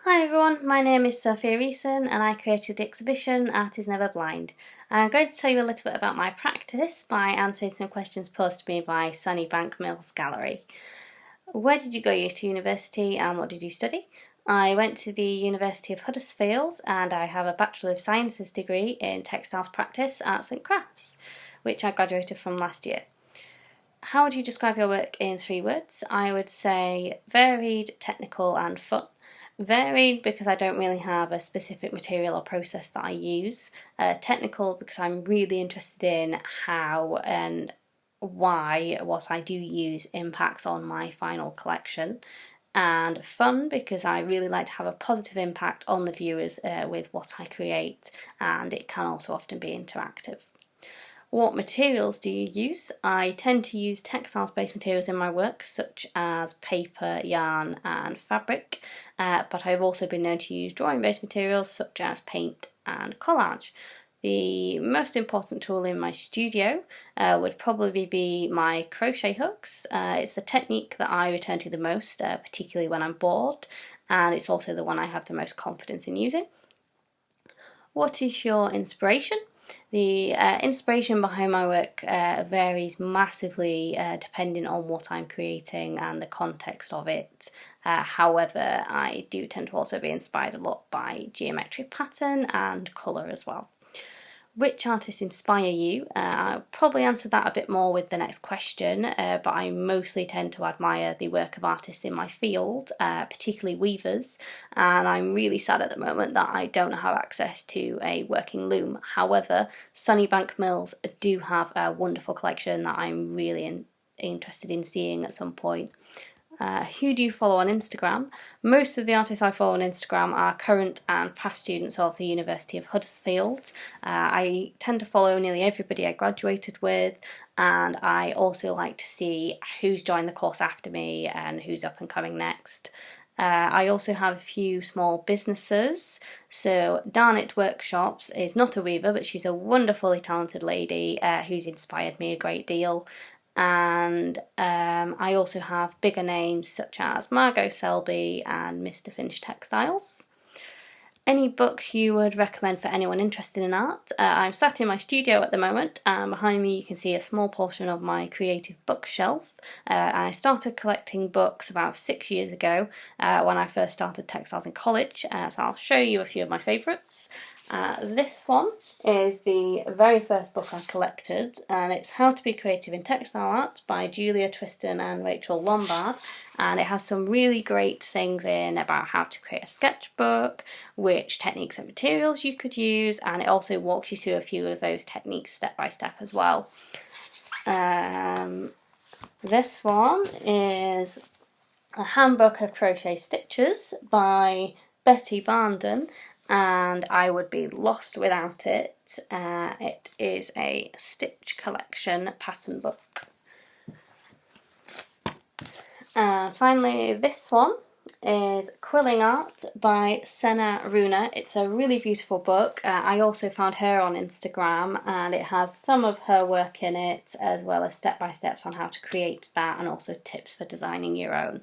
Hi everyone, my name is Sophia Reeson and I created the exhibition Art is Never Blind. I'm going to tell you a little bit about my practice by answering some questions posed to me by Sunnybank Mills Gallery. Where did you go to university and what did you study? I went to the University of Huddersfield and I have a Bachelor of Sciences degree in Textiles Practice, Arts and Crafts, which I graduated from last year. How would you describe your work in 3 words? I would say varied, technical and fun. Varied because I don't really have a specific material or process that I use. Technical because I'm really interested in how and why what I do use impacts on my final collection. And fun because I really like to have a positive impact on the viewers with what I create, and it can also often be interactive. What materials do you use? I tend to use textiles-based materials in my work, such as paper, yarn and fabric, but I've also been known to use drawing-based materials such as paint and collage. The most important tool in my studio would probably be my crochet hooks. It's the technique that I return to the most, particularly when I'm bored, and it's also the one I have the most confidence in using. What is your inspiration? The inspiration behind my work varies massively depending on what I'm creating and the context of it. However, I do tend to also be inspired a lot by geometric pattern and colour as well. Which artists inspire you? I'll probably answer that a bit more with the next question, but I mostly tend to admire the work of artists in my field, particularly weavers, and I'm really sad at the moment that I don't have access to a working loom. However, Sunnybank Mills do have a wonderful collection that I'm really interested in seeing at some point. Who do you follow on Instagram? Most of the artists I follow on Instagram are current and past students of the University of Huddersfield. I tend to follow nearly everybody I graduated with, and I also like to see who's joined the course after me and who's up and coming next. I also have a few small businesses. So Darnit Workshops is not a weaver, but she's a wonderfully talented lady who's inspired me a great deal. And I also have bigger names such as Margot Selby and Mr. Finch Textiles. Any books you would recommend for anyone interested in art? I'm sat in my studio at the moment, and behind me you can see a small portion of my creative bookshelf. I started collecting books about 6 years ago when I first started textiles in college, so I'll show you a few of my favourites. This one is the very first book I collected, and it's How to be Creative in Textile Art by Julia Tristan and Rachel Lombard, and it has some really great things in about how to create a sketchbook, which techniques and materials you could use, and it also walks you through a few of those techniques step by step as well. This one is A Handbook of Crochet Stitches by Betty Barnden, and I would be lost without it. It is a stitch collection pattern book. Finally, this one is Quilling Art by Senna Runa. It's a really beautiful book. I also found her on Instagram, and it has some of her work in it, as well as step-by-steps on how to create that, and also tips for designing your own.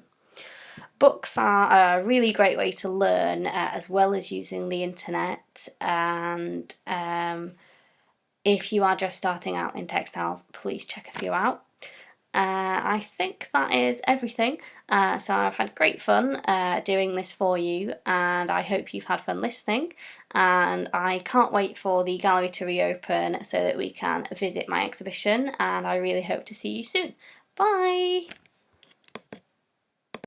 Books are a really great way to learn, as well as using the internet, and if you are just starting out in textiles, please check a few out. I think that is everything, so I've had great fun doing this for you, and I hope you've had fun listening, and I can't wait for the gallery to reopen so that we can visit my exhibition, and I really hope to see you soon. Bye!